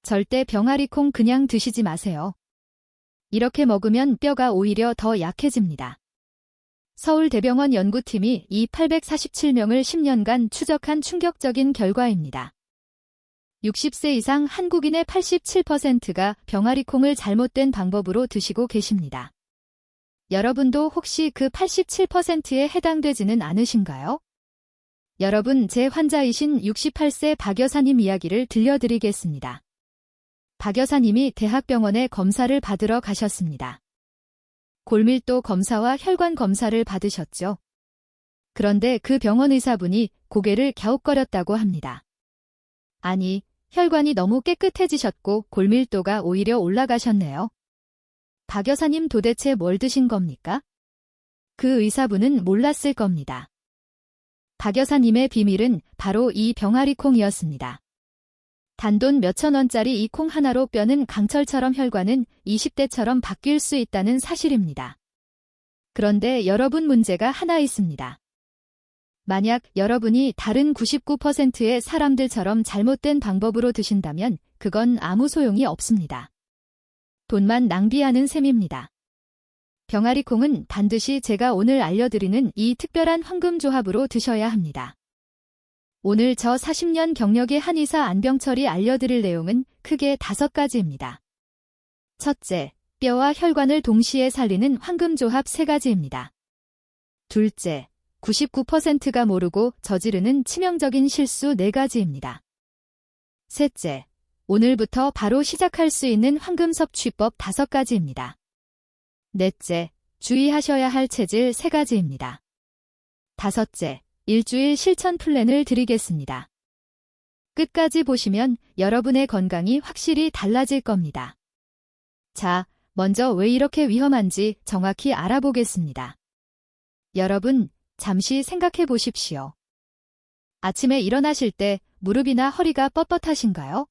절대 병아리콩 그냥 드시지 마세요. 이렇게 먹으면 뼈가 오히려 더 약해집니다. 서울대병원 연구팀이 이 847명을 10년간 추적한 충격적인 결과입니다. 60세 이상 한국인의 87%가 병아리콩을 잘못된 방법으로 드시고 계십니다. 여러분도 혹시 그 87%에 해당되지는 않으신가요? 여러분, 제 환자이신 68세 박 여사님 이야기를 들려드리겠습니다. 박 여사님이 대학병원에 검사를 받으러 가셨습니다. 골밀도 검사와 혈관 검사를 받으셨죠. 그런데 그 병원 의사분이 고개를 갸웃거렸다고 합니다. 아니, 혈관이 너무 깨끗해지셨고 골밀도가 오히려 올라가셨네요. 박 여사님 도대체 뭘 드신 겁니까? 그 의사분은 몰랐을 겁니다. 박 여사님의 비밀은 바로 이 병아리콩이었습니다. 단돈 몇천 원짜리 이 콩 하나로 뼈는 강철처럼 혈관은 20대처럼 바뀔 수 있다는 사실입니다. 그런데 여러분, 문제가 하나 있습니다. 만약 여러분이 다른 99%의 사람들처럼 잘못된 방법으로 드신다면 그건 아무 소용이 없습니다. 돈만 낭비하는 셈입니다. 병아리콩은 반드시 제가 오늘 알려드리는 이 특별한 황금조합으로 드셔야 합니다. 오늘 저 40년 경력의 한의사 안병철이 알려드릴 내용은 크게 5가지입니다. 첫째, 뼈와 혈관을 동시에 살리는 황금조합 3가지입니다. 둘째, 99%가 모르고 저지르는 치명적인 실수 4가지입니다. 셋째, 오늘부터 바로 시작할 수 있는 황금 섭취법 5가지입니다. 넷째, 주의하셔야 할 체질 3가지입니다. 다섯째, 일주일 실천 플랜을 드리겠습니다. 끝까지 보시면 여러분의 건강이 확실히 달라질 겁니다. 자, 먼저 왜 이렇게 위험한지 정확히 알아보겠습니다. 여러분, 잠시 생각해 보십시오. 아침에 일어나실 때 무릎이나 허리가 뻣뻣하신가요?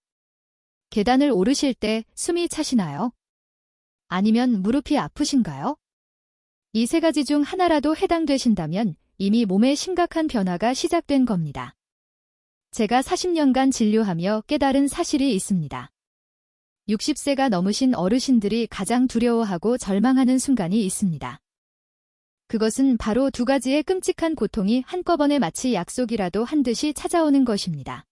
계단을 오르실 때 숨이 차시나요? 아니면 무릎이 아프신가요? 이 3가지 중 하나라도 해당되신다면 이미 몸에 심각한 변화가 시작된 겁니다. 제가 40년간 진료하며 깨달은 사실이 있습니다. 60세가 넘으신 어르신들이 가장 두려워하고 절망하는 순간이 있습니다. 그것은 바로 2가지의 끔찍한 고통이 한꺼번에 마치 약속이라도 한 듯이 찾아오는 것입니다.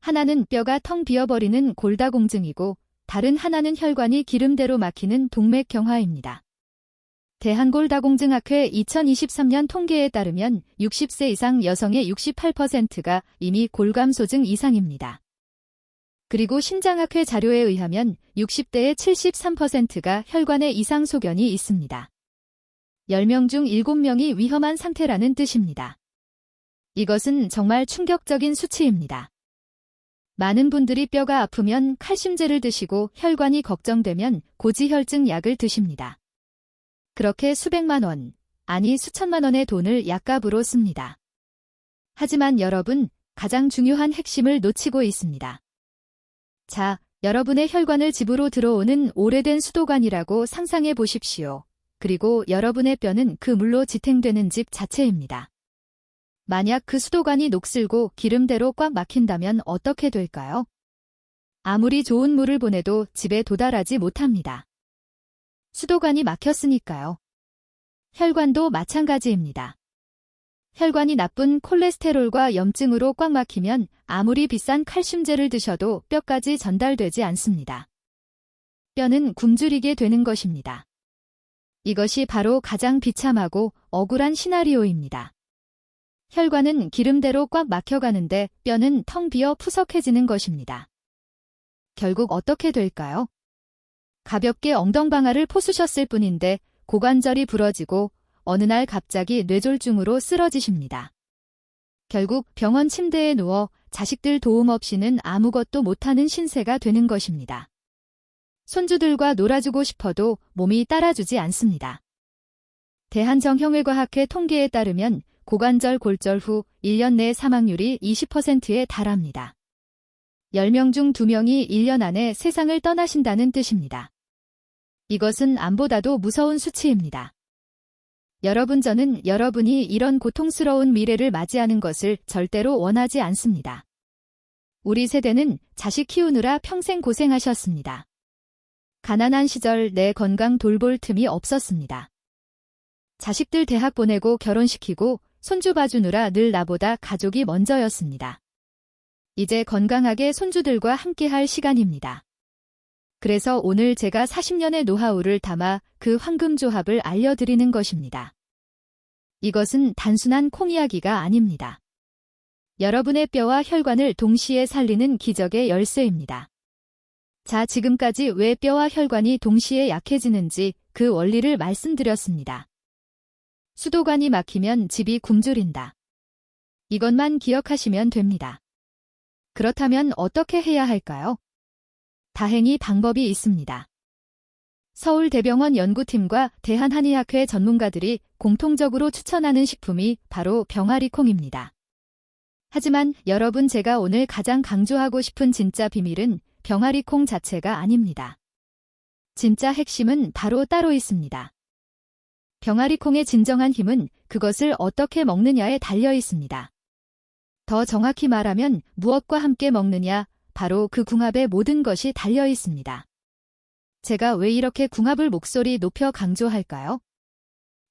하나는 뼈가 텅 비어버리는 골다공증이고 다른 하나는 혈관이 기름대로 막히는 동맥경화입니다. 대한골다공증학회 2023년 통계에 따르면 60세 이상 여성의 68%가 이미 골감소증 이상입니다. 그리고 신장학회 자료에 의하면 60대의 73%가 혈관에 이상 소견이 있습니다. 10명 중 7명이 위험한 상태라는 뜻입니다. 이것은 정말 충격적인 수치입니다. 많은 분들이 뼈가 아프면 칼슘제를 드시고 혈관이 걱정되면 고지혈증 약을 드십니다. 그렇게 수백만 원, 아니 수천만 원의 돈을 약값으로 씁니다. 하지만 여러분, 가장 중요한 핵심을 놓치고 있습니다. 자, 여러분의 혈관을 집으로 들어오는 오래된 수도관이라고 상상해 보십시오. 그리고 여러분의 뼈는 그 물로 지탱되는 집 자체입니다. 만약 그 수도관이 녹슬고 기름대로 꽉 막힌다면 어떻게 될까요? 아무리 좋은 물을 보내도 집에 도달하지 못합니다. 수도관이 막혔으니까요. 혈관도 마찬가지입니다. 혈관이 나쁜 콜레스테롤과 염증으로 꽉 막히면 아무리 비싼 칼슘제를 드셔도 뼈까지 전달되지 않습니다. 뼈는 굶주리게 되는 것입니다. 이것이 바로 가장 비참하고 억울한 시나리오입니다. 혈관은 기름대로 꽉 막혀가는데 뼈는 텅 비어 푸석해지는 것입니다. 결국 어떻게 될까요? 가볍게 엉덩방아를 포쑤셨을 뿐인데 고관절이 부러지고 어느 날 갑자기 뇌졸중으로 쓰러지십니다. 결국 병원 침대에 누워 자식들 도움 없이는 아무것도 못하는 신세가 되는 것입니다. 손주들과 놀아주고 싶어도 몸이 따라주지 않습니다. 대한정형외과학회 통계에 따르면 고관절 골절 후 1년 내 사망률이 20%에 달합니다. 10명 중 2명이 1년 안에 세상을 떠나신다는 뜻입니다. 이것은 암보다도 무서운 수치입니다. 여러분, 저는 여러분이 이런 고통스러운 미래를 맞이하는 것을 절대로 원하지 않습니다. 우리 세대는 자식 키우느라 평생 고생하셨습니다. 가난한 시절 내 건강 돌볼 틈이 없었습니다. 자식들 대학 보내고 결혼시키고 손주 봐주느라 늘 나보다 가족이 먼저였습니다. 이제 건강하게 손주들과 함께할 시간입니다. 그래서 오늘 제가 40년의 노하우를 담아 그 황금조합을 알려드리는 것입니다. 이것은 단순한 콩 이야기가 아닙니다. 여러분의 뼈와 혈관을 동시에 살리는 기적의 열쇠입니다. 자, 지금까지 왜 뼈와 혈관이 동시에 약해지는지 그 원리를 말씀드렸습니다. 수도관이 막히면 집이 굶주린다. 이것만 기억하시면 됩니다. 그렇다면 어떻게 해야 할까요? 다행히 방법이 있습니다. 서울대병원 연구팀과 대한한의학회 전문가들이 공통적으로 추천하는 식품이 바로 병아리콩입니다. 하지만 여러분, 제가 오늘 가장 강조하고 싶은 진짜 비밀은 병아리콩 자체가 아닙니다. 진짜 핵심은 바로 따로 있습니다. 병아리콩의 진정한 힘은 그것을 어떻게 먹느냐에 달려 있습니다. 더 정확히 말하면 무엇과 함께 먹느냐, 바로 그 궁합에 모든 것이 달려 있습니다. 제가 왜 이렇게 궁합을 목소리 높여 강조할까요?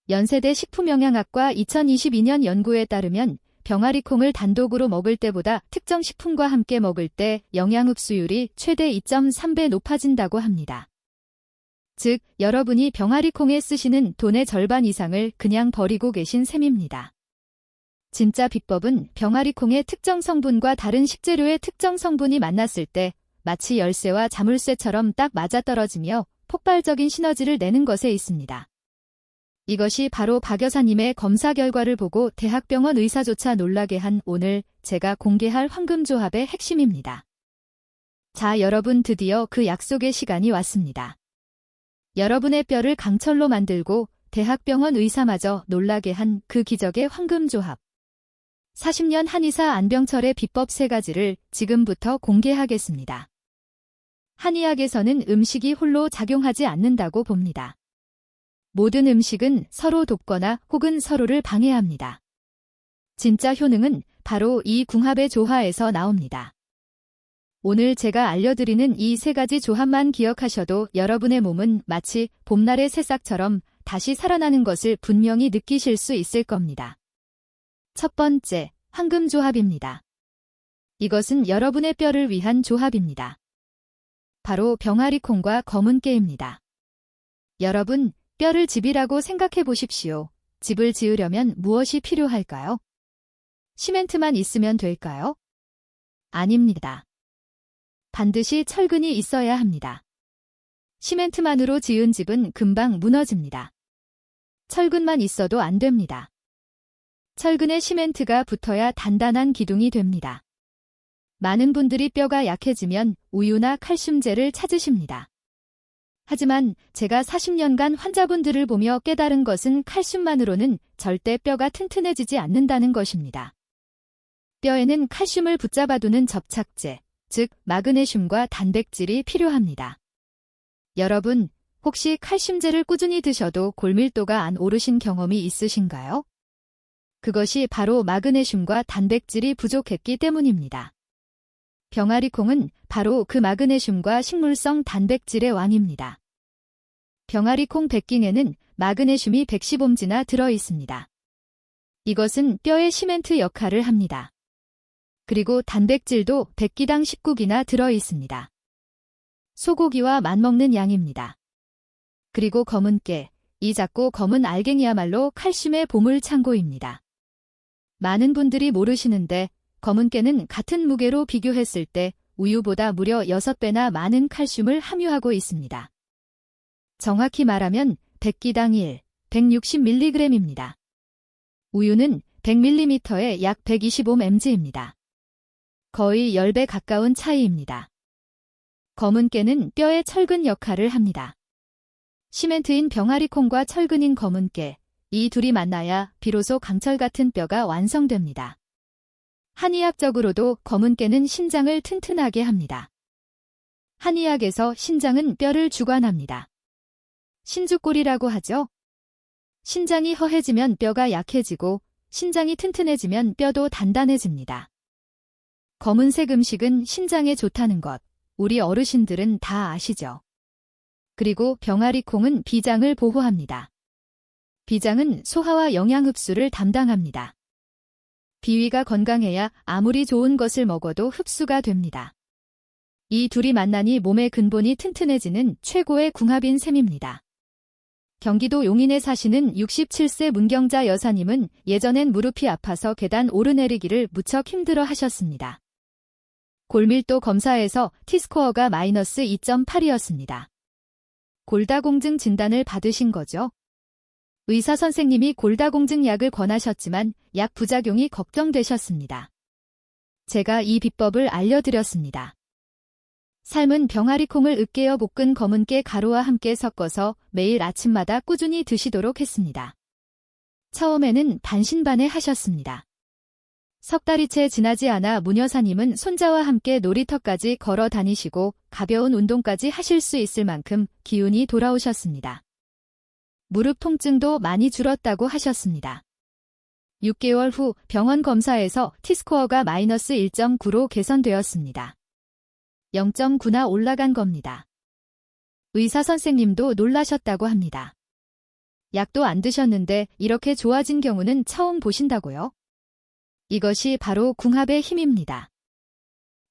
연세대 식품영양학과 2022년 연구에 따르면 병아리콩을 단독으로 먹을 때보다 특정 식품과 함께 먹을 때 영양 흡수율이 최대 2.3배 높아진다고 합니다. 즉, 여러분이 병아리콩에 쓰시는 돈의 절반 이상을 그냥 버리고 계신 셈입니다. 진짜 비법은 병아리콩의 특정 성분과 다른 식재료의 특정 성분이 만났을 때 마치 열쇠와 자물쇠처럼 딱 맞아떨어지며 폭발적인 시너지를 내는 것에 있습니다. 이것이 바로 박 여사님의 검사 결과를 보고 대학병원 의사조차 놀라게 한 오늘 제가 공개할 황금조합의 핵심입니다. 자, 여러분, 드디어 그 약속의 시간이 왔습니다. 여러분의 뼈를 강철로 만들고 대학병원 의사마저 놀라게 한 그 기적의 황금조합. 40년 한의사 안병철의 비법 3가지를 지금부터 공개하겠습니다. 한의학에서는 음식이 홀로 작용하지 않는다고 봅니다. 모든 음식은 서로 돕거나 혹은 서로를 방해합니다. 진짜 효능은 바로 이 궁합의 조화에서 나옵니다. 오늘 제가 알려드리는 이 3가지 조합만 기억하셔도 여러분의 몸은 마치 봄날의 새싹처럼 다시 살아나는 것을 분명히 느끼실 수 있을 겁니다. 첫 번째, 황금조합입니다. 이것은 여러분의 뼈를 위한 조합입니다. 바로 병아리콩과 검은깨입니다. 여러분, 뼈를 집이라고 생각해 보십시오. 집을 지으려면 무엇이 필요할까요? 시멘트만 있으면 될까요? 아닙니다. 반드시 철근이 있어야 합니다. 시멘트만으로 지은 집은 금방 무너집니다. 철근만 있어도 안 됩니다. 철근에 시멘트가 붙어야 단단한 기둥이 됩니다. 많은 분들이 뼈가 약해지면 우유나 칼슘제를 찾으십니다. 하지만 제가 40년간 환자분들을 보며 깨달은 것은 칼슘만으로는 절대 뼈가 튼튼해지지 않는다는 것입니다. 뼈에는 칼슘을 붙잡아두는 접착제, 즉 마그네슘과 단백질이 필요합니다. 여러분, 혹시 칼슘제를 꾸준히 드셔도 골밀도가 안 오르신 경험이 있으신가요? 그것이 바로 마그네슘과 단백질이 부족했기 때문입니다. 병아리콩은 바로 그 마그네슘과 식물성 단백질의 왕입니다. 병아리콩 백깅에는 마그네슘이 110옴지나 들어있습니다. 이것은 뼈의 시멘트 역할을 합니다. 그리고 단백질도 100기당 19기나 들어있습니다. 소고기와 맞먹는 양입니다. 그리고 검은깨, 이 작고 검은 알갱이야말로 칼슘의 보물 창고입니다. 많은 분들이 모르시는데 검은깨는 같은 무게로 비교했을 때 우유보다 무려 6배나 많은 칼슘을 함유하고 있습니다. 정확히 말하면 100기당 1, 160mg입니다. 우유는 100ml에 약 125mg입니다. 거의 10배 가까운 차이입니다. 검은깨는 뼈의 철근 역할을 합니다. 시멘트인 병아리콩과 철근인 검은깨, 이 둘이 만나야 비로소 강철 같은 뼈가 완성됩니다. 한의학적으로도 검은깨는 신장을 튼튼하게 합니다. 한의학에서 신장은 뼈를 주관합니다. 신주골이라고 하죠. 신장이 허해지면 뼈가 약해지고 신장이 튼튼해지면 뼈도 단단해집니다. 검은색 음식은 신장에 좋다는 것, 우리 어르신들은 다 아시죠? 그리고 병아리콩은 비장을 보호합니다. 비장은 소화와 영양 흡수를 담당합니다. 비위가 건강해야 아무리 좋은 것을 먹어도 흡수가 됩니다. 이 둘이 만나니 몸의 근본이 튼튼해지는 최고의 궁합인 셈입니다. 경기도 용인에 사시는 67세 문경자 여사님은 예전엔 무릎이 아파서 계단 오르내리기를 무척 힘들어 하셨습니다. 골밀도 검사에서 T스코어가 마이너스 2.8이었습니다. 골다공증 진단을 받으신 거죠? 의사 선생님이 골다공증 약을 권하셨지만 약 부작용이 걱정되셨습니다. 제가 이 비법을 알려드렸습니다. 삶은 병아리콩을 으깨어 볶은 검은깨 가루와 함께 섞어서 매일 아침마다 꾸준히 드시도록 했습니다. 처음에는 반신반의 하셨습니다. 석 달이 채 지나지 않아 문 여사님은 손자와 함께 놀이터까지 걸어 다니시고 가벼운 운동까지 하실 수 있을 만큼 기운이 돌아오셨습니다. 무릎 통증도 많이 줄었다고 하셨습니다. 6개월 후 병원 검사에서 T스코어가 마이너스 1.9로 개선되었습니다. 0.9나 올라간 겁니다. 의사 선생님도 놀라셨다고 합니다. 약도 안 드셨는데 이렇게 좋아진 경우는 처음 보신다고요? 이것이 바로 궁합의 힘입니다.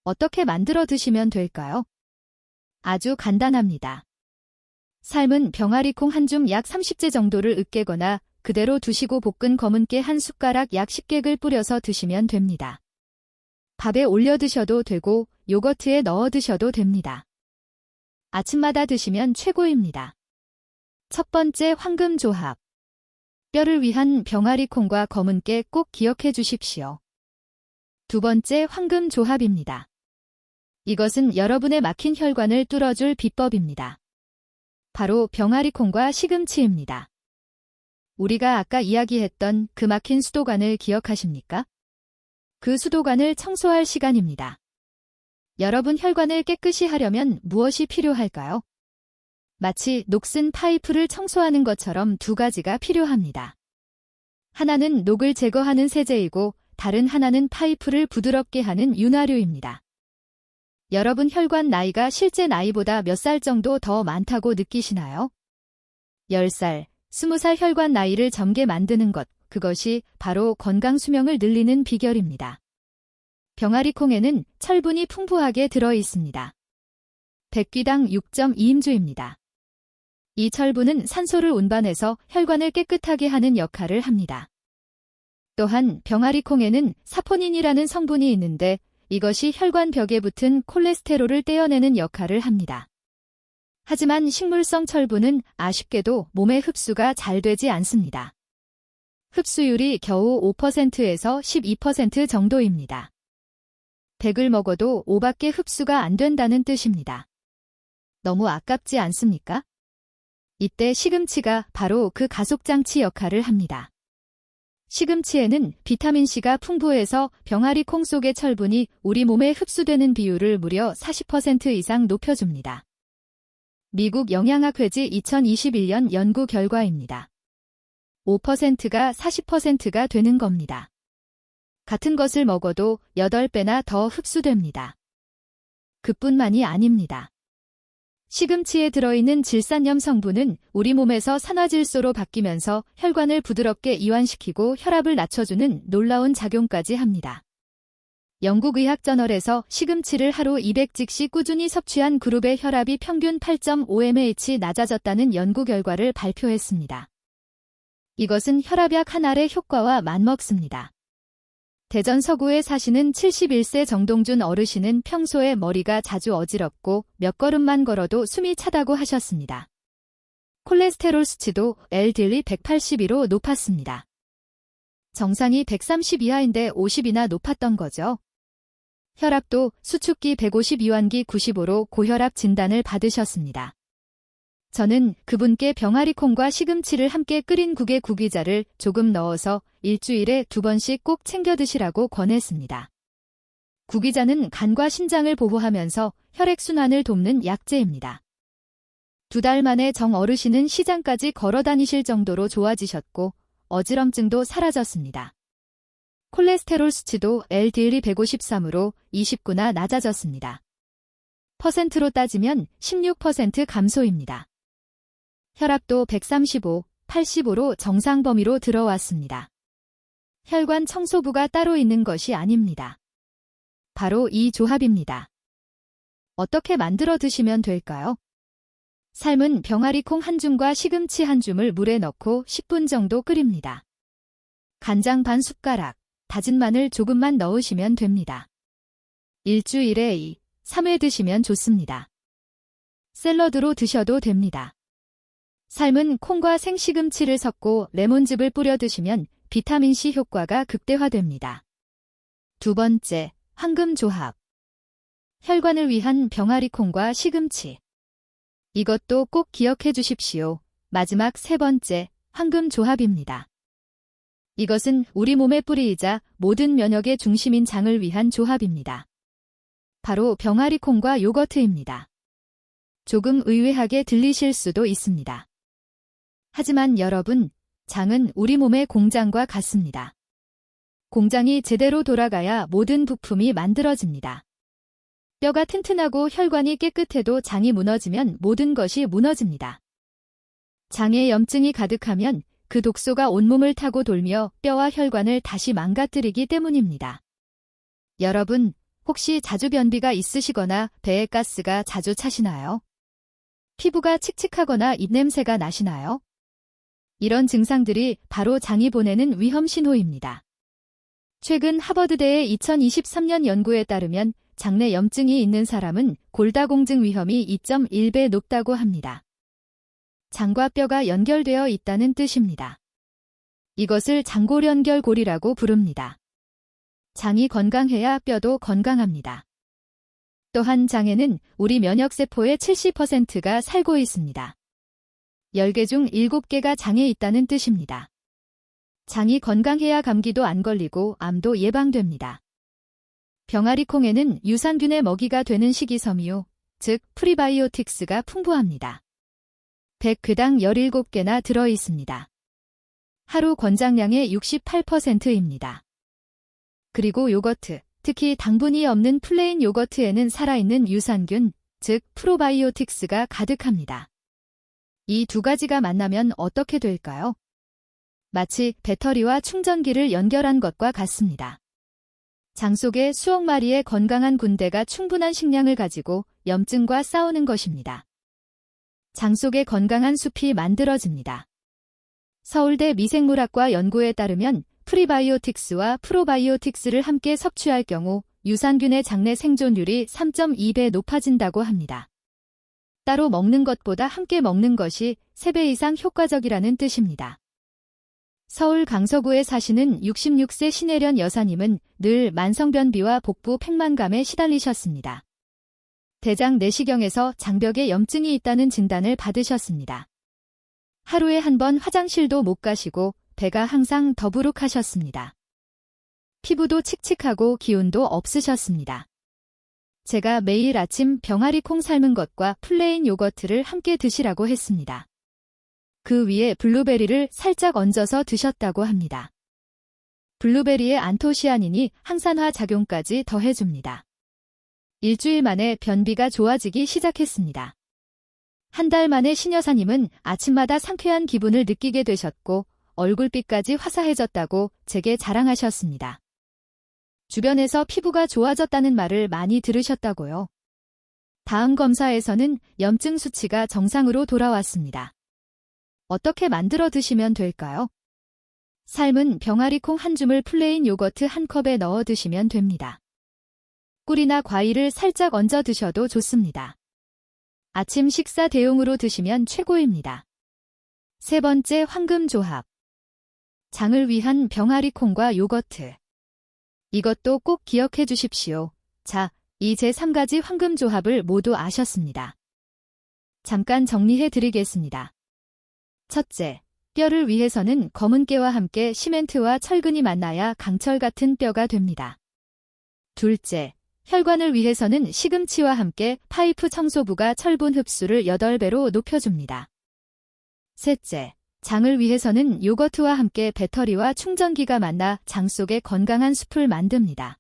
어떻게 만들어 드시면 될까요? 아주 간단합니다. 삶은 병아리콩 한 줌 약 30제 정도를 으깨거나 그대로 두시고 볶은 검은깨 한 숟가락 약 10개를 뿌려서 드시면 됩니다. 밥에 올려 드셔도 되고 요거트에 넣어 드셔도 됩니다. 아침마다 드시면 최고입니다. 첫 번째 황금 조합. 뼈를 위한 병아리콩과 검은깨 꼭 기억해 주십시오. 두 번째 황금 조합입니다. 이것은 여러분의 막힌 혈관을 뚫어줄 비법입니다. 바로 병아리콩과 시금치입니다. 우리가 아까 이야기했던 그 막힌 수도관을 기억하십니까? 그 수도관을 청소할 시간입니다. 여러분 혈관을 깨끗이 하려면 무엇이 필요할까요? 마치 녹슨 파이프를 청소하는 것처럼 두 가지가 필요합니다. 하나는 녹을 제거하는 세제이고 다른 하나는 파이프를 부드럽게 하는 윤활유입니다. 여러분 혈관 나이가 실제 나이보다 몇 살 정도 더 많다고 느끼시나요? 10살, 20살 혈관 나이를 젊게 만드는 것, 그것이 바로 건강 수명을 늘리는 비결입니다. 병아리콩에는 철분이 풍부하게 들어 있습니다. 100귀당 6.2임주입니다. 이 철분은 산소를 운반해서 혈관을 깨끗하게 하는 역할을 합니다. 또한 병아리콩에는 사포닌이라는 성분이 있는데 이것이 혈관 벽에 붙은 콜레스테롤을 떼어내는 역할을 합니다. 하지만 식물성 철분은 아쉽게도 몸에 흡수가 잘 되지 않습니다. 흡수율이 겨우 5%에서 12% 정도입니다. 100을 먹어도 5밖에 흡수가 안 된다는 뜻입니다. 너무 아깝지 않습니까? 이때 시금치가 바로 그 가속장치 역할을 합니다. 시금치에는 비타민C가 풍부해서 병아리콩 속의 철분이 우리 몸에 흡수되는 비율을 무려 40% 이상 높여줍니다. 미국 영양학회지 2021년 연구 결과입니다. 5%가 40%가 되는 겁니다. 같은 것을 먹어도 8배나 더 흡수됩니다. 그뿐만이 아닙니다. 시금치에 들어있는 질산염 성분은 우리 몸에서 산화질소로 바뀌면서 혈관을 부드럽게 이완시키고 혈압을 낮춰주는 놀라운 작용까지 합니다. 영국의학저널에서 시금치를 하루 200찍씩 꾸준히 섭취한 그룹의 혈압이 평균 8.5mH 낮아졌다는 연구 결과를 발표했습니다. 이것은 혈압약 한 알의 효과와 맞먹습니다. 대전 서구에 사시는 71세 정동준 어르신은 평소에 머리가 자주 어지럽고 몇 걸음만 걸어도 숨이 차다고 하셨습니다. 콜레스테롤 수치도 LDL이 182로 높았습니다. 정상이 130 이하인데 50이나 높았던 거죠. 혈압도 수축기 150, 이완기 95로 고혈압 진단을 받으셨습니다. 저는 그분께 병아리콩과 시금치를 함께 끓인 국에 구기자를 조금 넣어서 일주일에 2번씩 꼭 챙겨 드시라고 권했습니다. 구기자는 간과 신장을 보호하면서 혈액순환을 돕는 약재입니다. 2달 만에 정 어르신은 시장까지 걸어 다니실 정도로 좋아지셨고 어지럼증도 사라졌습니다. 콜레스테롤 수치도 LDL이 153으로 29나 낮아졌습니다. 퍼센트로 따지면 16% 감소입니다. 혈압도 135, 85로 정상 범위로 들어왔습니다. 혈관 청소부가 따로 있는 것이 아닙니다. 바로 이 조합입니다. 어떻게 만들어 드시면 될까요? 삶은 병아리콩 한 줌과 시금치 한 줌을 물에 넣고 10분 정도 끓입니다. 간장 반 숟가락, 다진 마늘 조금만 넣으시면 됩니다. 일주일에 2, 3회 드시면 좋습니다. 샐러드로 드셔도 됩니다. 삶은 콩과 생시금치를 섞고 레몬즙을 뿌려 드시면 비타민C 효과가 극대화됩니다. 두 번째, 황금 조합. 혈관을 위한 병아리콩과 시금치. 이것도 꼭 기억해 주십시오. 마지막 세 번째, 황금 조합입니다. 이것은 우리 몸의 뿌리이자 모든 면역의 중심인 장을 위한 조합입니다. 바로 병아리콩과 요거트입니다. 조금 의외하게 들리실 수도 있습니다. 하지만 여러분, 장은 우리 몸의 공장과 같습니다. 공장이 제대로 돌아가야 모든 부품이 만들어집니다. 뼈가 튼튼하고 혈관이 깨끗해도 장이 무너지면 모든 것이 무너집니다. 장에 염증이 가득하면 그 독소가 온몸을 타고 돌며 뼈와 혈관을 다시 망가뜨리기 때문입니다. 여러분, 혹시 자주 변비가 있으시거나 배에 가스가 자주 차시나요? 피부가 칙칙하거나 입냄새가 나시나요? 이런 증상들이 바로 장이 보내는 위험 신호입니다. 최근 하버드대의 2023년 연구에 따르면 장내 염증이 있는 사람은 골다공증 위험이 2.1배 높다고 합니다. 장과 뼈가 연결되어 있다는 뜻입니다. 이것을 장골연결골이라고 부릅니다. 장이 건강해야 뼈도 건강합니다. 또한 장에는 우리 면역세포의 70%가 살고 있습니다. 10개 중 7개가 장에 있다는 뜻입니다. 장이 건강해야 감기도 안 걸리고 암도 예방됩니다. 병아리콩에는 유산균의 먹이가 되는 식이섬유, 즉 프리바이오틱스가 풍부합니다. 100g당 17개나 들어 있습니다. 하루 권장량의 68%입니다. 그리고 요거트, 특히 당분이 없는 플레인 요거트에는 살아있는 유산균, 즉 프로바이오틱스가 가득합니다. 이 두 가지가 만나면 어떻게 될까요? 마치 배터리와 충전기를 연결한 것과 같습니다. 장 속에 수억 마리의 건강한 군대가 충분한 식량을 가지고 염증과 싸우는 것입니다. 장 속에 건강한 숲이 만들어집니다. 서울대 미생물학과 연구에 따르면 프리바이오틱스와 프로바이오틱스를 함께 섭취할 경우 유산균의 장내 생존율이 3.2배 높아진다고 합니다. 따로 먹는 것보다 함께 먹는 것이 3배 이상 효과적이라는 뜻입니다. 서울 강서구에 사시는 66세 신혜련 여사님은 늘 만성변비와 복부 팽만감에 시달리셨습니다. 대장 내시경에서 장벽에 염증이 있다는 진단을 받으셨습니다. 하루에 한 번 화장실도 못 가시고 배가 항상 더부룩하셨습니다. 피부도 칙칙하고 기운도 없으셨습니다. 제가 매일 아침 병아리콩 삶은 것과 플레인 요거트를 함께 드시라고 했습니다. 그 위에 블루베리를 살짝 얹어서 드셨다고 합니다. 블루베리의 안토시아닌이 항산화 작용까지 더해줍니다. 일주일 만에 변비가 좋아지기 시작했습니다. 한 달 만에 신여사님은 아침마다 상쾌한 기분을 느끼게 되셨고 얼굴빛까지 화사해졌다고 제게 자랑하셨습니다. 주변에서 피부가 좋아졌다는 말을 많이 들으셨다고요. 다음 검사에서는 염증 수치가 정상으로 돌아왔습니다. 어떻게 만들어 드시면 될까요? 삶은 병아리콩 한 줌을 플레인 요거트 한 컵에 넣어 드시면 됩니다. 꿀이나 과일을 살짝 얹어 드셔도 좋습니다. 아침 식사 대용으로 드시면 최고입니다. 세 번째 황금 조합. 장을 위한 병아리콩과 요거트. 이것도 꼭 기억해 주십시오. 자, 이 제 3가지 황금 조합을 모두 아셨습니다. 잠깐 정리해 드리겠습니다. 첫째, 뼈를 위해서는 검은 깨와 함께 시멘트와 철근이 만나야 강철 같은 뼈가 됩니다. 둘째, 혈관을 위해서는 시금치와 함께 파이프 청소부가 철분 흡수를 8배로 높여줍니다. 셋째, 장을 위해서는 요거트와 함께 배터리와 충전기가 만나 장 속에 건강한 숲을 만듭니다.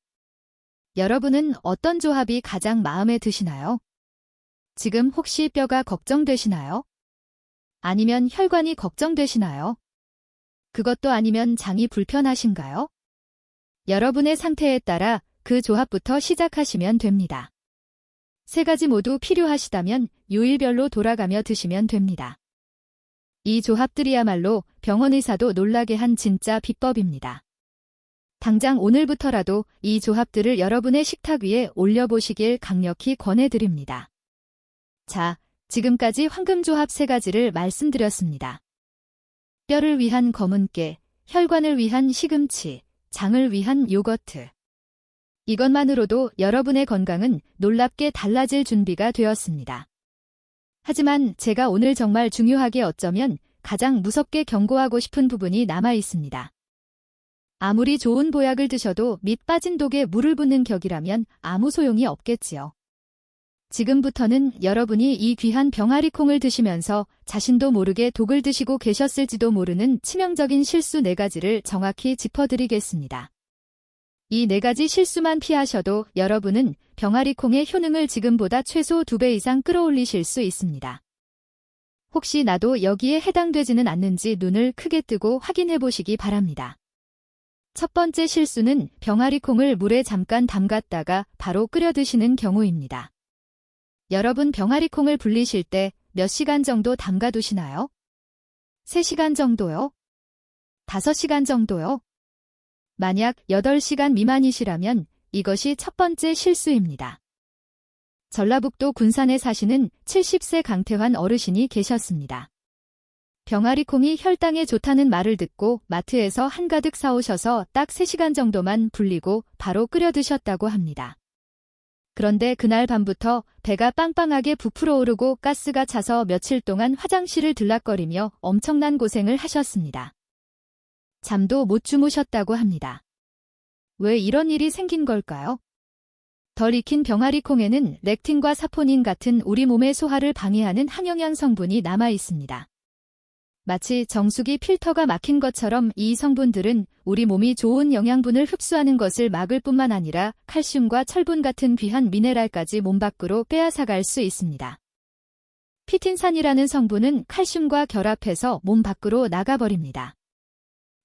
여러분은 어떤 조합이 가장 마음에 드시나요? 지금 혹시 뼈가 걱정되시나요? 아니면 혈관이 걱정되시나요? 그것도 아니면 장이 불편하신가요? 여러분의 상태에 따라 그 조합부터 시작하시면 됩니다. 세 가지 모두 필요하시다면 요일별로 돌아가며 드시면 됩니다. 이 조합들이야말로 병원 의사도 놀라게 한 진짜 비법입니다. 당장 오늘부터라도 이 조합들을 여러분의 식탁 위에 올려보시길 강력히 권해드립니다. 자, 지금까지 황금조합 3가지를 말씀드렸습니다. 뼈를 위한 검은깨, 혈관을 위한 시금치, 장을 위한 요거트. 이것만으로도 여러분의 건강은 놀랍게 달라질 준비가 되었습니다. 하지만 제가 오늘 정말 중요하게 어쩌면 가장 무섭게 경고하고 싶은 부분이 남아 있습니다. 아무리 좋은 보약을 드셔도 밑 빠진 독에 물을 붓는 격이라면 아무 소용이 없겠지요. 지금부터는 여러분이 이 귀한 병아리콩을 드시면서 자신도 모르게 독을 드시고 계셨을지도 모르는 치명적인 실수 4가지를 정확히 짚어드리겠습니다. 이 4가지 실수만 피하셔도 여러분은 병아리콩의 효능을 지금보다 최소 2배 이상 끌어올리실 수 있습니다. 혹시 나도 여기에 해당되지는 않는지 눈을 크게 뜨고 확인해 보시기 바랍니다. 첫 번째 실수는 병아리콩을 물에 잠깐 담갔다가 바로 끓여 드시는 경우입니다. 여러분 병아리콩을 불리실 때 몇 시간 정도 담가 두시나요? 3시간 정도요? 5시간 정도요? 만약 8시간 미만이시라면 이것이 첫 번째 실수입니다. 전라북도 군산에 사시는 70세 강태환 어르신이 계셨습니다. 병아리콩이 혈당에 좋다는 말을 듣고 마트에서 한가득 사오셔서 딱 3시간 정도만 불리고 바로 끓여 드셨다고 합니다. 그런데 그날 밤부터 배가 빵빵하게 부풀어 오르고 가스가 차서 며칠 동안 화장실을 들락거리며 엄청난 고생을 하셨습니다. 잠도 못 주무셨다고 합니다. 왜 이런 일이 생긴 걸까요? 덜 익힌 병아리콩에는 렉틴과 사포닌 같은 우리 몸의 소화를 방해하는 항영양 성분이 남아 있습니다. 마치 정수기 필터가 막힌 것처럼 이 성분들은 우리 몸이 좋은 영양분을 흡수하는 것을 막을 뿐만 아니라 칼슘과 철분 같은 귀한 미네랄까지 몸 밖으로 빼앗아갈 수 있습니다. 피틴산이라는 성분은 칼슘과 결합해서 몸 밖으로 나가버립니다.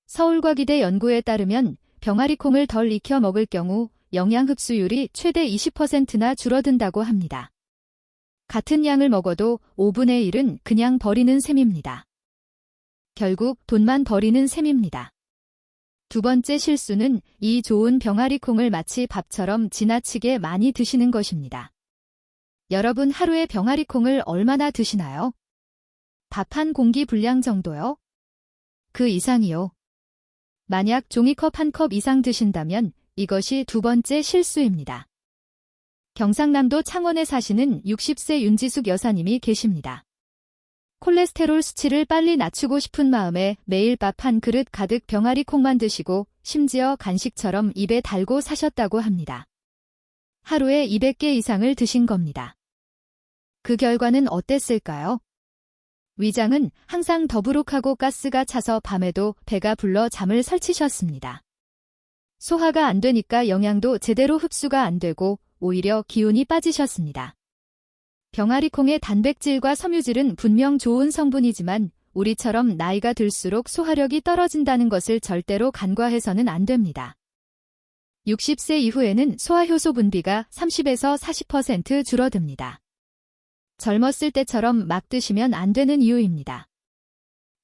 서울과기대 연구에 따르면 병아리콩을 덜 익혀 먹을 경우 영양 흡수율이 최대 20%나 줄어든다고 합니다. 같은 양을 먹어도 5분의 1은 그냥 버리는 셈입니다. 결국 돈만 버리는 셈입니다. 두 번째 실수는 이 좋은 병아리콩을 마치 밥처럼 지나치게 많이 드시는 것입니다. 여러분 하루에 병아리콩을 얼마나 드시나요? 밥 한 공기 분량 정도요? 그 이상이요. 만약 종이컵 1컵 이상 드신다면 이것이 두 번째 실수입니다. 경상남도 창원에 사시는 60세 윤지숙 여사님이 계십니다. 콜레스테롤 수치를 빨리 낮추고 싶은 마음에 매일 밥 한 그릇 가득 병아리콩만 드시고 심지어 간식처럼 입에 달고 사셨다고 합니다. 하루에 200개 이상을 드신 겁니다. 그 결과는 어땠을까요? 위장은 항상 더부룩하고 가스가 차서 밤에도 배가 불러 잠을 설치셨습니다. 소화가 안 되니까 영양도 제대로 흡수가 안 되고 오히려 기운이 빠지셨습니다. 병아리콩의 단백질과 섬유질은 분명 좋은 성분이지만 우리처럼 나이가 들수록 소화력이 떨어진다는 것을 절대로 간과해서는 안 됩니다. 60세 이후에는 소화효소 분비가 30에서 40% 줄어듭니다. 젊었을 때처럼 막 드시면 안 되는 이유입니다.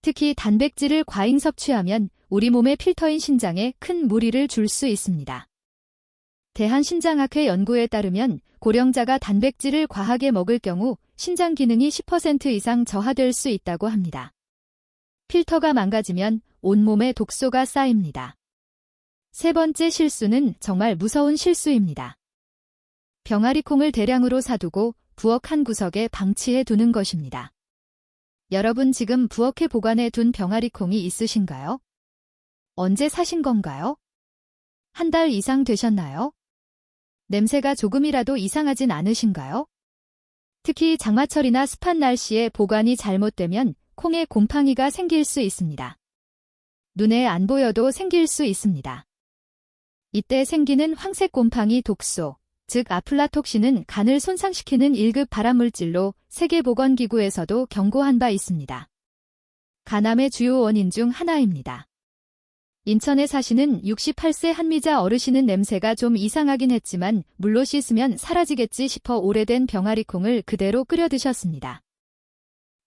특히 단백질을 과잉 섭취하면 우리 몸의 필터인 신장에 큰 무리를 줄 수 있습니다. 대한신장학회 연구에 따르면 고령자가 단백질을 과하게 먹을 경우 신장 기능이 10% 이상 저하될 수 있다고 합니다. 필터가 망가지면 온몸에 독소가 쌓입니다. 세 번째 실수는 정말 무서운 실수입니다. 병아리콩을 대량으로 사두고 부엌 한 구석에 방치해 두는 것입니다. 여러분 지금 부엌에 보관해 둔 병아리콩이 있으신가요? 언제 사신 건가요? 한 달 이상 되셨나요? 냄새가 조금이라도 이상하진 않으신가요? 특히 장마철이나 습한 날씨에 보관이 잘못되면 콩에 곰팡이가 생길 수 있습니다. 눈에 안 보여도 생길 수 있습니다. 이때 생기는 황색 곰팡이 독소, 즉 아플라톡신은 간을 손상시키는 1급 발암물질로 세계보건기구에서도 경고한 바 있습니다. 간암의 주요 원인 중 하나입니다. 인천에 사시는 68세 한미자 어르신은 냄새가 좀 이상하긴 했지만 물로 씻으면 사라지겠지 싶어 오래된 병아리콩을 그대로 끓여 드셨습니다.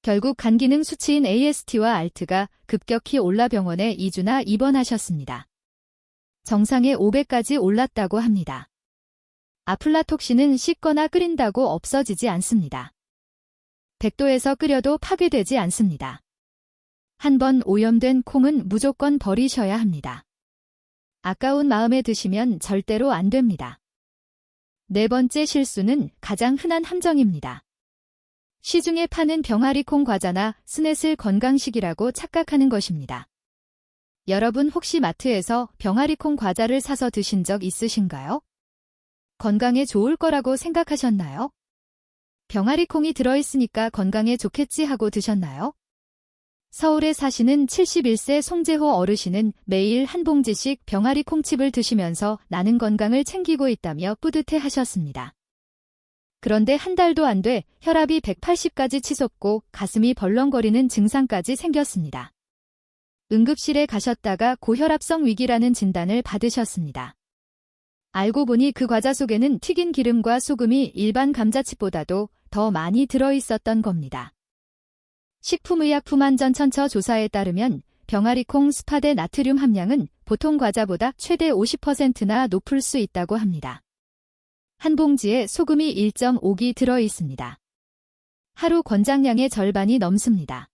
결국 간기능 수치인 AST와 ALT가 급격히 올라 병원에 2주나 입원하셨습니다. 정상에 500까지 올랐다고 합니다. 아플라톡신은 씻거나 끓인다고 없어지지 않습니다. 100도에서 끓여도 파괴되지 않습니다. 한번 오염된 콩은 무조건 버리셔야 합니다. 아까운 마음에 드시면 절대로 안 됩니다. 네 번째 실수는 가장 흔한 함정입니다. 시중에 파는 병아리콩 과자나 스낵을 건강식이라고 착각하는 것입니다. 여러분 혹시 마트에서 병아리콩 과자를 사서 드신 적 있으신가요? 건강에 좋을 거라고 생각하셨나요? 병아리콩이 들어있으니까 건강에 좋겠지 하고 드셨나요? 서울에 사시는 71세 송재호 어르신은 매일 한 봉지씩 병아리콩칩을 드시면서 나는 건강을 챙기고 있다며 뿌듯해 하셨습니다. 그런데 한 달도 안 돼 혈압이 180까지 치솟고 가슴이 벌렁거리는 증상까지 생겼습니다. 응급실에 가셨다가 고혈압성 위기라는 진단을 받으셨습니다. 알고 보니 그 과자 속에는 튀긴 기름과 소금이 일반 감자칩보다도 더 많이 들어있었던 겁니다. 식품의약품안전처 조사에 따르면 병아리콩 스파데 나트륨 함량은 보통 과자보다 최대 50%나 높을 수 있다고 합니다. 한 봉지에 소금이 1.5기 들어있습니다. 하루 권장량의 절반이 넘습니다.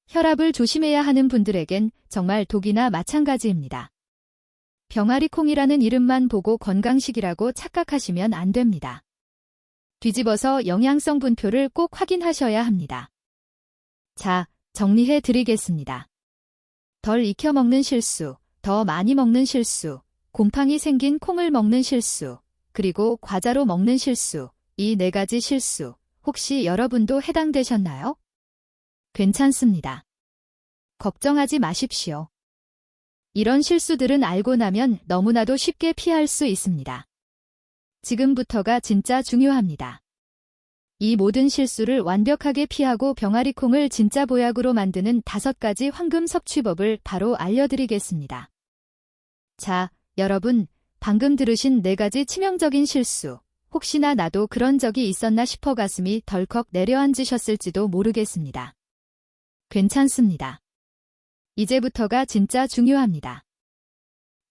혈압을 조심해야 하는 분들에겐 정말 독이나 마찬가지입니다. 병아리콩이라는 이름만 보고 건강식이라고 착각하시면 안 됩니다. 뒤집어서 영양성 분표를 꼭 확인하셔야 합니다. 자, 정리해 드리겠습니다. 덜 익혀 먹는 실수, 더 많이 먹는 실수, 곰팡이 생긴 콩을 먹는 실수, 그리고 과자로 먹는 실수, 이 4가지 실수, 혹시 여러분도 해당되셨나요? 괜찮습니다. 걱정하지 마십시오. 이런 실수들은 알고 나면 너무나도 쉽게 피할 수 있습니다. 지금부터가 진짜 중요합니다. 이 모든 실수를 완벽하게 피하고 병아리콩을 진짜 보약으로 만드는 5가지 황금 섭취법을 바로 알려드리겠습니다. 자, 여러분, 방금 들으신 4가지 치명적인 실수, 혹시나 나도 그런 적이 있었나 싶어 가슴이 덜컥 내려앉으셨을지도 모르겠습니다. 괜찮습니다. 이제부터가 진짜 중요합니다.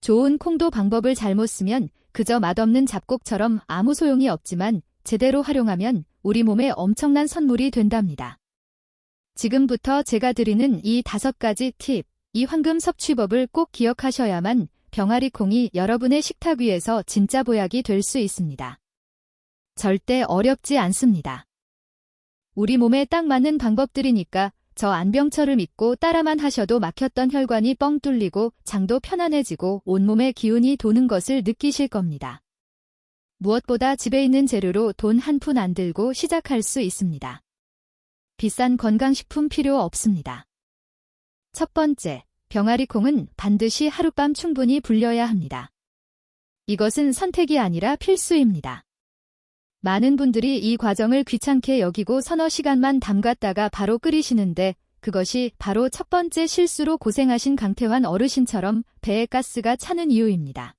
좋은 콩도 방법을 잘못 쓰면 그저 맛없는 잡곡처럼 아무 소용이 없지만 제대로 활용하면 우리 몸에 엄청난 선물이 된답니다. 지금부터 제가 드리는 이 5가지 팁, 이 황금 섭취법을 꼭 기억하셔야만 병아리콩이 여러분의 식탁 위에서 진짜 보약이 될 수 있습니다. 절대 어렵지 않습니다. 우리 몸에 딱 맞는 방법들이니까 저 안병철을 믿고 따라만 하셔도 막혔던 혈관이 뻥 뚫리고 장도 편안해지고 온몸에 기운이 도는 것을 느끼실 겁니다. 무엇보다 집에 있는 재료로 돈 한 푼 안 들고 시작할 수 있습니다. 비싼 건강식품 필요 없습니다. 첫 번째, 병아리콩은 반드시 하룻밤 충분히 불려야 합니다. 이것은 선택이 아니라 필수입니다. 많은 분들이 이 과정을 귀찮게 여기고 서너 시간만 담갔다가 바로 끓이시는데 그것이 바로 첫 번째 실수로 고생하신 강태환 어르신처럼 배에 가스가 차는 이유입니다.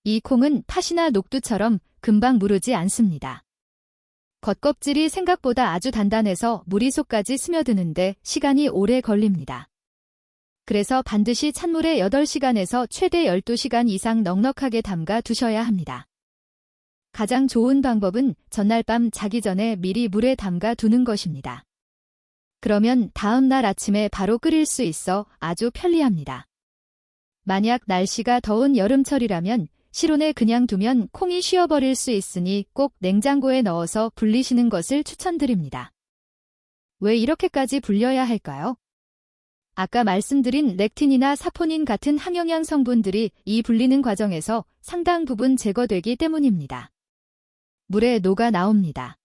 이 콩은 팥이나 녹두처럼 금방 무르지 않습니다. 겉껍질이 생각보다 아주 단단해서 물이 속까지 스며드는데 시간이 오래 걸립니다. 그래서 반드시 찬물에 8시간에서 최대 12시간 이상 넉넉하게 담가 두셔야 합니다. 가장 좋은 방법은 전날 밤 자기 전에 미리 물에 담가 두는 것입니다. 그러면 다음 날 아침에 바로 끓일 수 있어 아주 편리합니다. 만약 날씨가 더운 여름철이라면 실온에 그냥 두면 콩이 쉬어버릴 수 있으니 꼭 냉장고에 넣어서 불리시는 것을 추천드립니다. 왜 이렇게까지 불려야 할까요? 아까 말씀드린 렉틴이나 사포닌 같은 항영양 성분들이 이 불리는 과정에서 상당 부분 제거되기 때문입니다. 물에 녹아 나옵니다.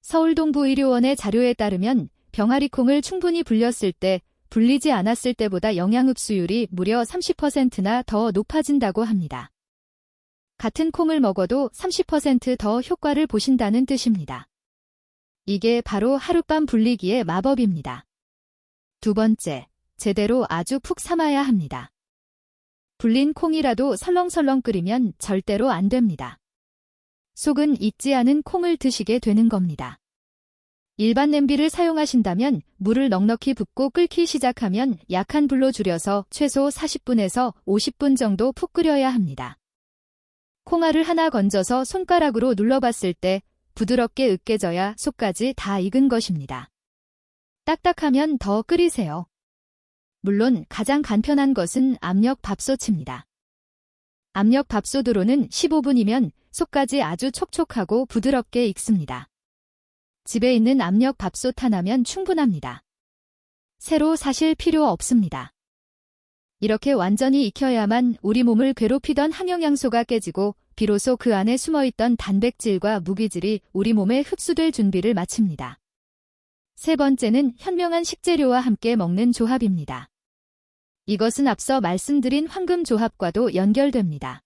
서울동부의료원의 자료에 따르면 병아리콩을 충분히 불렸을 때 불리지 않았을 때보다 영양 흡수율이 무려 30%나 더 높아진다고 합니다. 같은 콩을 먹어도 30% 더 효과를 보신다는 뜻입니다. 이게 바로 하룻밤 불리기의 마법입니다. 두 번째, 제대로 아주 푹 삶아야 합니다. 불린 콩이라도 설렁설렁 끓이면 절대로 안 됩니다. 속은 익지 않은 콩을 드시게 되는 겁니다. 일반 냄비를 사용하신다면 물을 넉넉히 붓고 끓기 시작하면 약한 불로 줄여서 최소 40분에서 50분 정도 푹 끓여야 합니다. 콩알을 하나 건져서 손가락으로 눌러봤을 때 부드럽게 으깨져야 속까지 다 익은 것입니다. 딱딱하면 더 끓이세요. 물론 가장 간편한 것은 압력밥솥입니다. 압력밥솥으로는 15분이면 속까지 아주 촉촉하고 부드럽게 익습니다. 집에 있는 압력밥솥 하나면 충분합니다. 새로 사실 필요 없습니다. 이렇게 완전히 익혀야만 우리 몸을 괴롭히던 항영양소가 깨지고 비로소 그 안에 숨어있던 단백질과 무기질이 우리 몸에 흡수될 준비를 마칩니다. 세 번째는 현명한 식재료와 함께 먹는 조합입니다. 이것은 앞서 말씀드린 황금 조합과도 연결됩니다.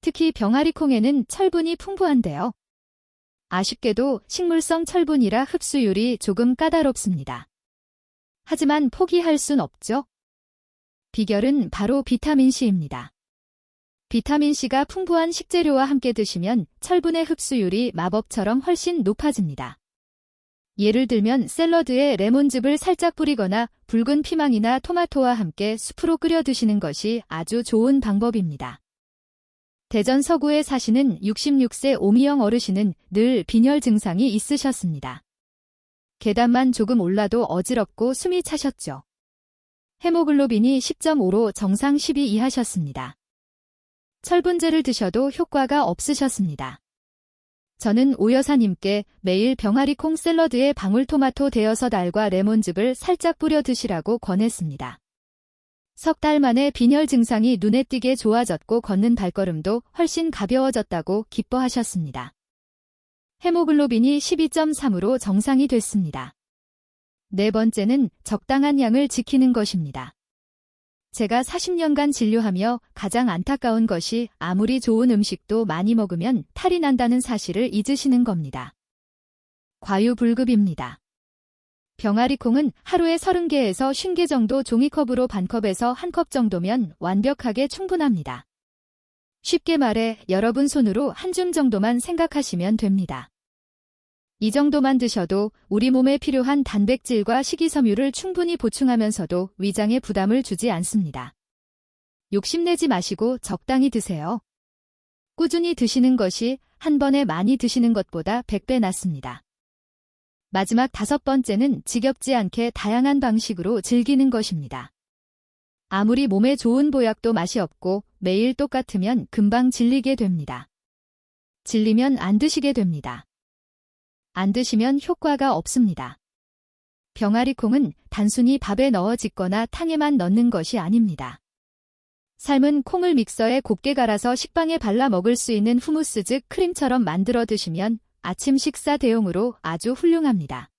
특히 병아리콩에는 철분이 풍부한데요. 아쉽게도 식물성 철분이라 흡수율이 조금 까다롭습니다. 하지만 포기할 순 없죠. 비결은 바로 비타민C입니다. 비타민C가 풍부한 식재료와 함께 드시면 철분의 흡수율이 마법처럼 훨씬 높아집니다. 예를 들면 샐러드에 레몬즙을 살짝 뿌리거나 붉은 피망이나 토마토와 함께 수프로 끓여 드시는 것이 아주 좋은 방법입니다. 대전 서구에 사시는 66세 오미영 어르신은 늘 빈혈 증상이 있으셨습니다. 계단만 조금 올라도 어지럽고 숨이 차셨죠. 헤모글로빈이 10.5로 정상 10이 이하셨습니다. 철분제를 드셔도 효과가 없으셨습니다. 저는 오 여사님께 매일 병아리콩 샐러드에 방울토마토 대여섯 알과 레몬즙을 살짝 뿌려 드시라고 권했습니다. 석 달 만에 빈혈 증상이 눈에 띄게 좋아졌고 걷는 발걸음도 훨씬 가벼워졌다고 기뻐하셨습니다. 헤모글로빈이 12.3으로 정상이 됐습니다. 네 번째는 적당한 양을 지키는 것입니다. 제가 40년간 진료하며 가장 안타까운 것이 아무리 좋은 음식도 많이 먹으면 탈이 난다는 사실을 잊으시는 겁니다. 과유불급입니다. 병아리콩은 하루에 30개에서 50개 정도 종이컵으로 반컵에서 한 컵 정도면 완벽하게 충분합니다. 쉽게 말해 여러분 손으로 한 줌 정도만 생각하시면 됩니다. 이 정도만 드셔도 우리 몸에 필요한 단백질과 식이섬유를 충분히 보충하면서도 위장에 부담을 주지 않습니다. 욕심내지 마시고 적당히 드세요. 꾸준히 드시는 것이 한 번에 많이 드시는 것보다 100배 낫습니다. 마지막 다섯 번째는 지겹지 않게 다양한 방식으로 즐기는 것입니다. 아무리 몸에 좋은 보약도 맛이 없고 매일 똑같으면 금방 질리게 됩니다. 질리면 안 드시게 됩니다. 안 드시면 효과가 없습니다. 병아리콩은 단순히 밥에 넣어 짓거나 탕에만 넣는 것이 아닙니다. 삶은 콩을 믹서에 곱게 갈아서 식빵에 발라 먹을 수 있는 후무스 즉 크림처럼 만들어 드시면 아침 식사 대용으로 아주 훌륭합니다.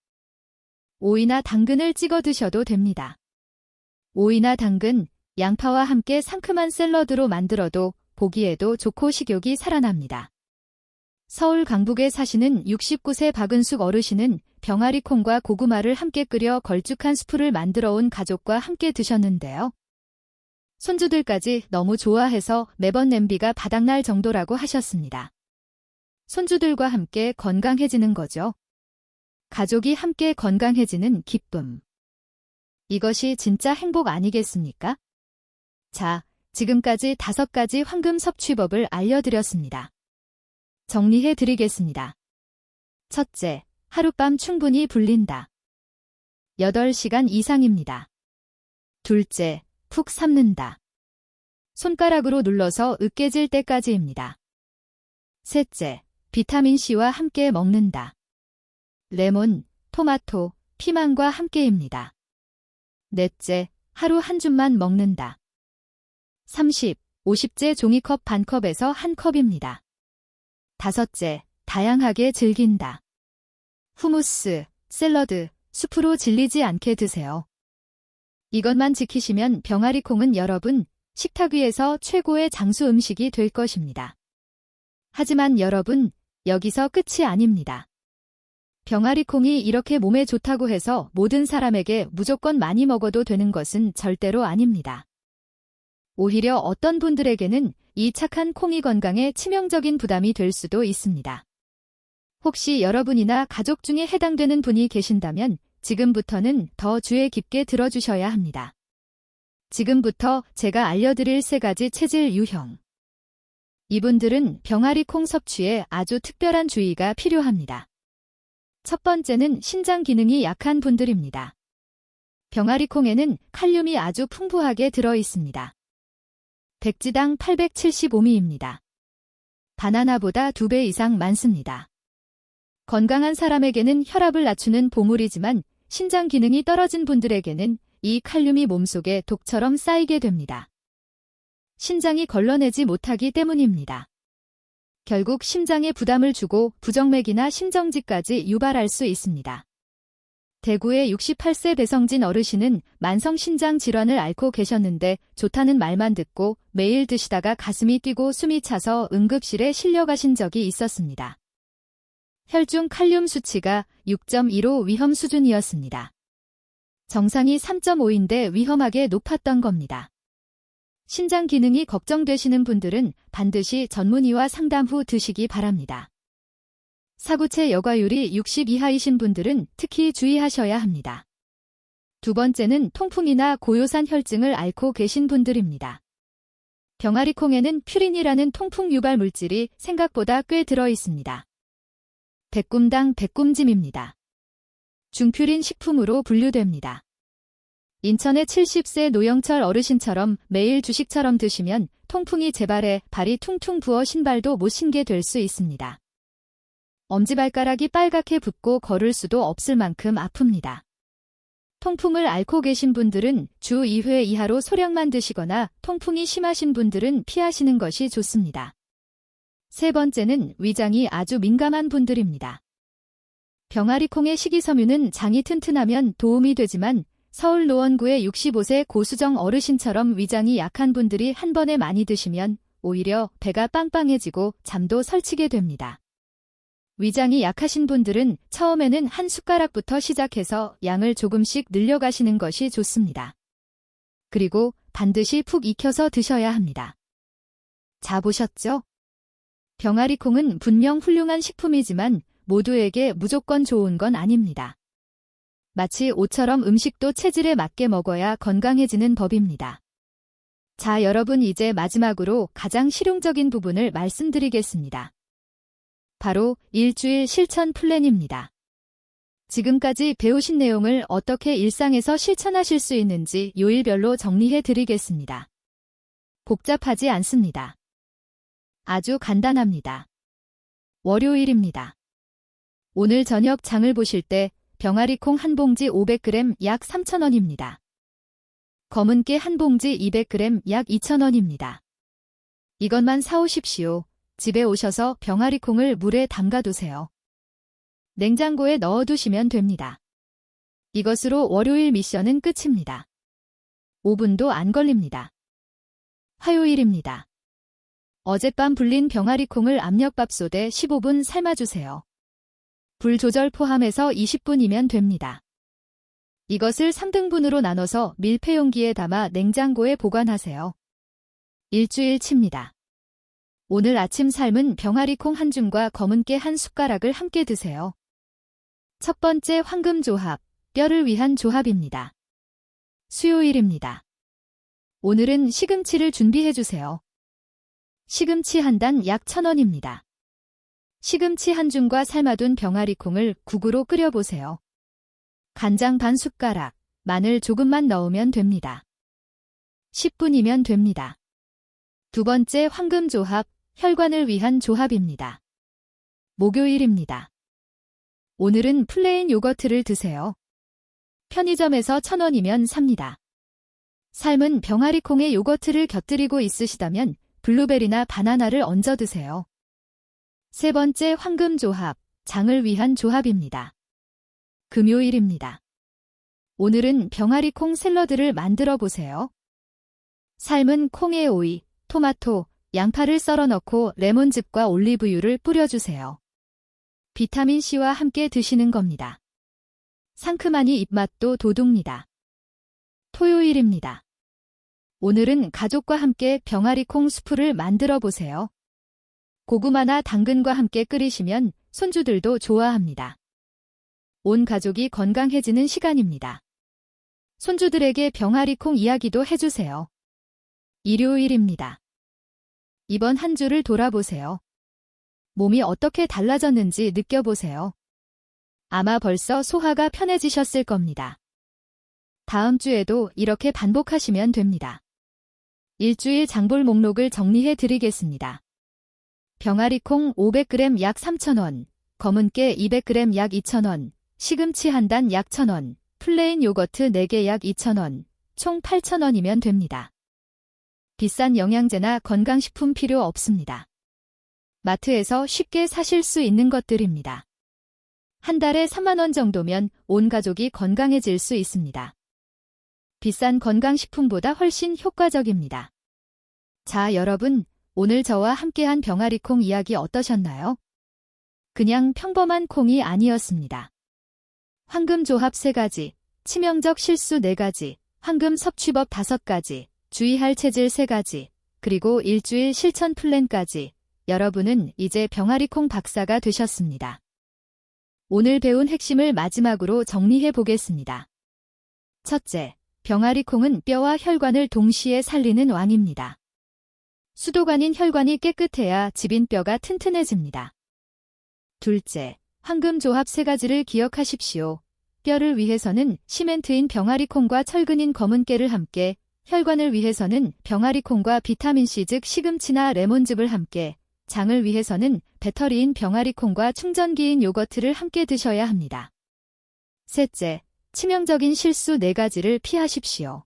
오이나 당근을 찍어 드셔도 됩니다. 오이나 당근, 양파와 함께 상큼한 샐러드로 만들어도 보기에도 좋고 식욕이 살아납니다. 서울 강북에 사시는 69세 박은숙 어르신은 병아리콩과 고구마를 함께 끓여 걸쭉한 수프를 만들어 온 가족과 함께 드셨는데요. 손주들까지 너무 좋아해서 매번 냄비가 바닥날 정도라고 하셨습니다. 손주들과 함께 건강해지는 거죠. 가족이 함께 건강해지는 기쁨. 이것이 진짜 행복 아니겠습니까? 자, 지금까지 5가지 황금 섭취법을 알려드렸습니다. 정리해 드리겠습니다. 첫째, 하룻밤 충분히 불린다. 8시간 이상입니다. 둘째, 푹 삶는다. 손가락으로 눌러서 으깨질 때까지입니다. 셋째, 비타민C와 함께 먹는다. 레몬, 토마토, 피망과 함께입니다. 넷째, 하루 한 줌만 먹는다. 30, 50째 종이컵 반컵에서 한 컵입니다. 다섯째, 다양하게 즐긴다. 후무스, 샐러드, 숲으로 질리지 않게 드세요. 이것만 지키시면 병아리콩은 여러분 식탁 위에서 최고의 장수 음식이 될 것입니다. 하지만 여러분, 여기서 끝이 아닙니다. 병아리콩이 이렇게 몸에 좋다고 해서 모든 사람에게 무조건 많이 먹어도 되는 것은 절대로 아닙니다. 오히려 어떤 분들에게는 이 착한 콩이 건강에 치명적인 부담이 될 수도 있습니다. 혹시 여러분이나 가족 중에 해당되는 분이 계신다면 지금부터는 더 주의 깊게 들어주셔야 합니다. 지금부터 제가 알려드릴 3가지 체질 유형. 이분들은 병아리콩 섭취에 아주 특별한 주의가 필요합니다. 첫 번째는 신장 기능이 약한 분들입니다. 병아리콩에는 칼륨이 아주 풍부하게 들어 있습니다. 백지당 875mg입니다. 바나나보다 2배 이상 많습니다. 건강한 사람에게는 혈압을 낮추는 보물이지만 신장 기능이 떨어진 분들에게는 이 칼륨이 몸속에 독처럼 쌓이게 됩니다. 신장이 걸러내지 못하기 때문입니다. 결국 심장에 부담을 주고 부정맥이나 심정지까지 유발할 수 있습니다. 대구의 68세 배성진 어르신은 만성신장 질환을 앓고 계셨는데 좋다는 말만 듣고 매일 드시다가 가슴이 뛰고 숨이 차서 응급실에 실려가신 적이 있었습니다. 혈중 칼륨 수치가 6.15 위험 수준이었습니다. 정상이 3.5인데 위험하게 높았던 겁니다. 신장 기능이 걱정되시는 분들은 반드시 전문의와 상담 후 드시기 바랍니다. 사구체 여과율이 60 이하이신 분들은 특히 주의하셔야 합니다. 두 번째는 통풍이나 고요산 혈증을 앓고 계신 분들입니다. 병아리콩에는 퓨린이라는 통풍 유발 물질이 생각보다 꽤 들어 있습니다. 백굼당 백굼짐입니다. 중퓨린 식품으로 분류됩니다. 인천의 70세 노영철 어르신처럼 매일 주식처럼 드시면 통풍이 재발해 발이 퉁퉁 부어 신발도 못 신게 될 수 있습니다. 엄지발가락이 빨갛게 붓고 걸을 수도 없을 만큼 아픕니다. 통풍을 앓고 계신 분들은 주 2회 이하로 소량만 드시거나 통풍이 심하신 분들은 피하시는 것이 좋습니다. 세 번째는 위장이 아주 민감한 분들입니다. 병아리콩의 식이섬유는 장이 튼튼하면 도움이 되지만 서울 노원구의 65세 고수정 어르신처럼 위장이 약한 분들이 한 번에 많이 드시면 오히려 배가 빵빵해지고 잠도 설치게 됩니다. 위장이 약하신 분들은 처음에는 한 숟가락부터 시작해서 양을 조금씩 늘려가시는 것이 좋습니다. 그리고 반드시 푹 익혀서 드셔야 합니다. 자, 보셨죠? 병아리콩은 분명 훌륭한 식품이지만 모두에게 무조건 좋은 건 아닙니다. 마치 옷처럼 음식도 체질에 맞게 먹어야 건강해지는 법입니다. 자, 여러분 이제 마지막으로 가장 실용적인 부분을 말씀드리겠습니다. 바로 일주일 실천 플랜입니다. 지금까지 배우신 내용을 어떻게 일상에서 실천하실 수 있는지 요일별로 정리해 드리겠습니다. 복잡하지 않습니다. 아주 간단합니다. 월요일입니다. 오늘 저녁 장을 보실 때 병아리콩 한 봉지 500g 약 3,000원입니다. 검은깨 한 봉지 200g 약 2,000원입니다. 이것만 사오십시오. 집에 오셔서 병아리콩을 물에 담가두세요. 냉장고에 넣어두시면 됩니다. 이것으로 월요일 미션은 끝입니다. 5분도 안 걸립니다. 화요일입니다. 어젯밤 불린 병아리콩을 압력밥솥에 15분 삶아주세요. 불 조절 포함해서 20분이면 됩니다. 이것을 3등분으로 나눠서 밀폐용기에 담아 냉장고에 보관하세요. 일주일치입니다. 오늘 아침 삶은 병아리콩 한 줌과 검은깨 한 숟가락을 함께 드세요. 첫 번째 황금조합, 뼈를 위한 조합입니다. 수요일입니다. 오늘은 시금치를 준비해주세요. 시금치 한 단 약 1,000원입니다. 시금치 한 줌과 삶아둔 병아리콩을 국으로 끓여보세요. 간장 반 숟가락, 마늘 조금만 넣으면 됩니다. 10분이면 됩니다. 두 번째 황금조합, 혈관을 위한 조합입니다. 목요일입니다. 오늘은 플레인 요거트를 드세요. 편의점에서 1,000원이면 삽니다. 삶은 병아리콩에 요거트를 곁들이고 있으시다면 블루베리나 바나나를 얹어 드세요. 세 번째 황금조합, 장을 위한 조합입니다. 금요일입니다. 오늘은 병아리 콩 샐러드를 만들어 보세요. 삶은 콩에 오이, 토마토, 양파를 썰어 넣고 레몬즙과 올리브유를 뿌려주세요. 비타민C와 함께 드시는 겁니다. 상큼하니 입맛도 돋웁니다. 토요일입니다. 오늘은 가족과 함께 병아리 콩 수프를 만들어 보세요. 고구마나 당근과 함께 끓이시면 손주들도 좋아합니다. 온 가족이 건강해지는 시간입니다. 손주들에게 병아리 콩 이야기도 해주세요. 일요일입니다. 이번 한 주를 돌아보세요. 몸이 어떻게 달라졌는지 느껴보세요. 아마 벌써 소화가 편해지셨을 겁니다. 다음 주에도 이렇게 반복하시면 됩니다. 일주일 장볼 목록을 정리해 드리겠습니다. 병아리콩 500g 약 3,000원, 검은깨 200g 약 2,000원, 시금치 한 단 약 1,000원, 플레인 요거트 4개 약 2,000원, 총 8,000원이면 됩니다. 비싼 영양제나 건강식품 필요 없습니다. 마트에서 쉽게 사실 수 있는 것들입니다. 한 달에 3만 원 정도면 온 가족이 건강해질 수 있습니다. 비싼 건강식품보다 훨씬 효과적입니다. 자, 여러분, 오늘 저와 함께한 병아리콩 이야기 어떠셨나요? 그냥 평범한 콩이 아니었습니다. 황금 조합 3가지, 치명적 실수 4가지, 황금 섭취법 5가지, 주의할 체질 3가지, 그리고 일주일 실천 플랜까지 여러분은 이제 병아리콩 박사가 되셨습니다. 오늘 배운 핵심을 마지막으로 정리해 보겠습니다. 첫째, 병아리콩은 뼈와 혈관을 동시에 살리는 왕입니다. 수도관인 혈관이 깨끗해야 지빈뼈가 튼튼해집니다. 둘째, 황금 조합 3가지를 기억하십시오. 뼈를 위해서는 시멘트인 병아리콩과 철근인 검은깨를 함께, 혈관을 위해서는 병아리콩과 비타민C 즉 시금치나 레몬즙을 함께, 장을 위해서는 배터리인 병아리콩과 충전기인 요거트를 함께 드셔야 합니다. 셋째, 치명적인 실수 4가지를 피하십시오.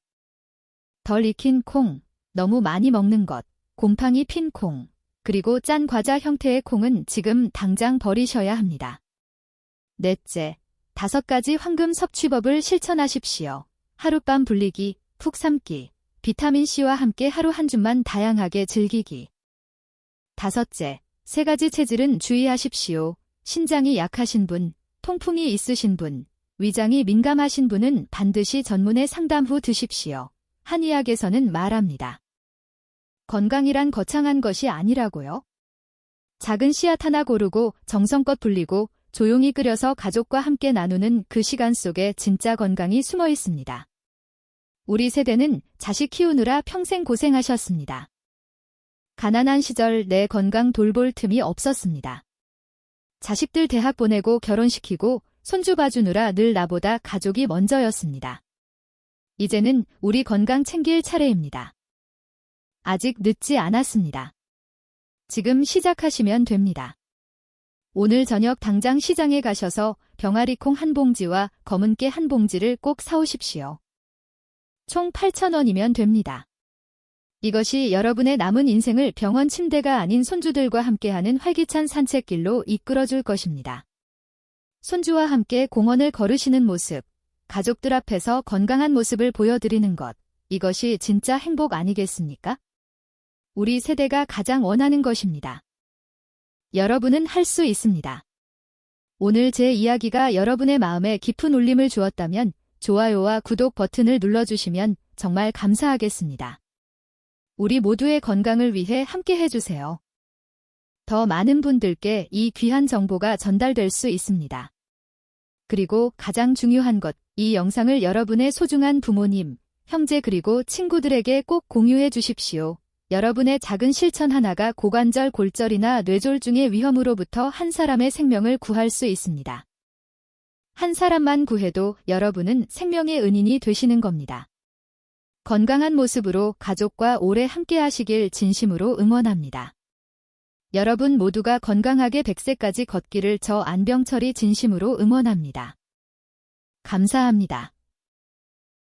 덜 익힌 콩, 너무 많이 먹는 것, 곰팡이 핀 콩, 그리고 짠 과자 형태의 콩은 지금 당장 버리셔야 합니다. 넷째, 5가지 황금 섭취법을 실천하십시오. 하룻밤 불리기, 푹 삼기, 비타민C와 함께 하루 한 줌만 다양하게 즐기기. 다섯째, 3가지 체질은 주의하십시오. 신장이 약하신 분, 통풍이 있으신 분, 위장이 민감하신 분은 반드시 전문의 상담 후 드십시오. 한의학에서는 말합니다. 건강이란 거창한 것이 아니라고요. 작은 씨앗 하나 고르고 정성껏 불리고 조용히 끓여서 가족과 함께 나누는 그 시간 속에 진짜 건강이 숨어 있습니다. 우리 세대는 자식 키우느라 평생 고생하셨습니다. 가난한 시절 내 건강 돌볼 틈이 없었습니다. 자식들 대학 보내고 결혼시키고 손주 봐주느라 늘 나보다 가족이 먼저였습니다. 이제는 우리 건강 챙길 차례입니다. 아직 늦지 않았습니다. 지금 시작하시면 됩니다. 오늘 저녁 당장 시장에 가셔서 병아리콩 한 봉지와 검은깨 한 봉지를 꼭 사오십시오. 총 8,000원이면 됩니다. 이것이 여러분의 남은 인생을 병원 침대가 아닌 손주들과 함께하는 활기찬 산책길로 이끌어줄 것입니다. 손주와 함께 공원을 걸으시는 모습, 가족들 앞에서 건강한 모습을 보여드리는 것, 이것이 진짜 행복 아니겠습니까? 우리 세대가 가장 원하는 것입니다. 여러분은 할 수 있습니다. 오늘 제 이야기가 여러분의 마음에 깊은 울림을 주었다면 좋아요와 구독 버튼을 눌러주시면 정말 감사하겠습니다. 우리 모두의 건강을 위해 함께 해주세요. 더 많은 분들께 이 귀한 정보가 전달될 수 있습니다. 그리고 가장 중요한 것, 이 영상을 여러분의 소중한 부모님, 형제 그리고 친구들에게 꼭 공유해 주십시오. 여러분의 작은 실천 하나가 고관절 골절이나 뇌졸중의 위험으로부터 한 사람의 생명을 구할 수 있습니다. 한 사람만 구해도 여러분은 생명의 은인이 되시는 겁니다. 건강한 모습으로 가족과 오래 함께 하시길 진심으로 응원합니다. 여러분 모두가 건강하게 100세까지 걷기를 저 안병철이 진심으로 응원합니다. 감사합니다.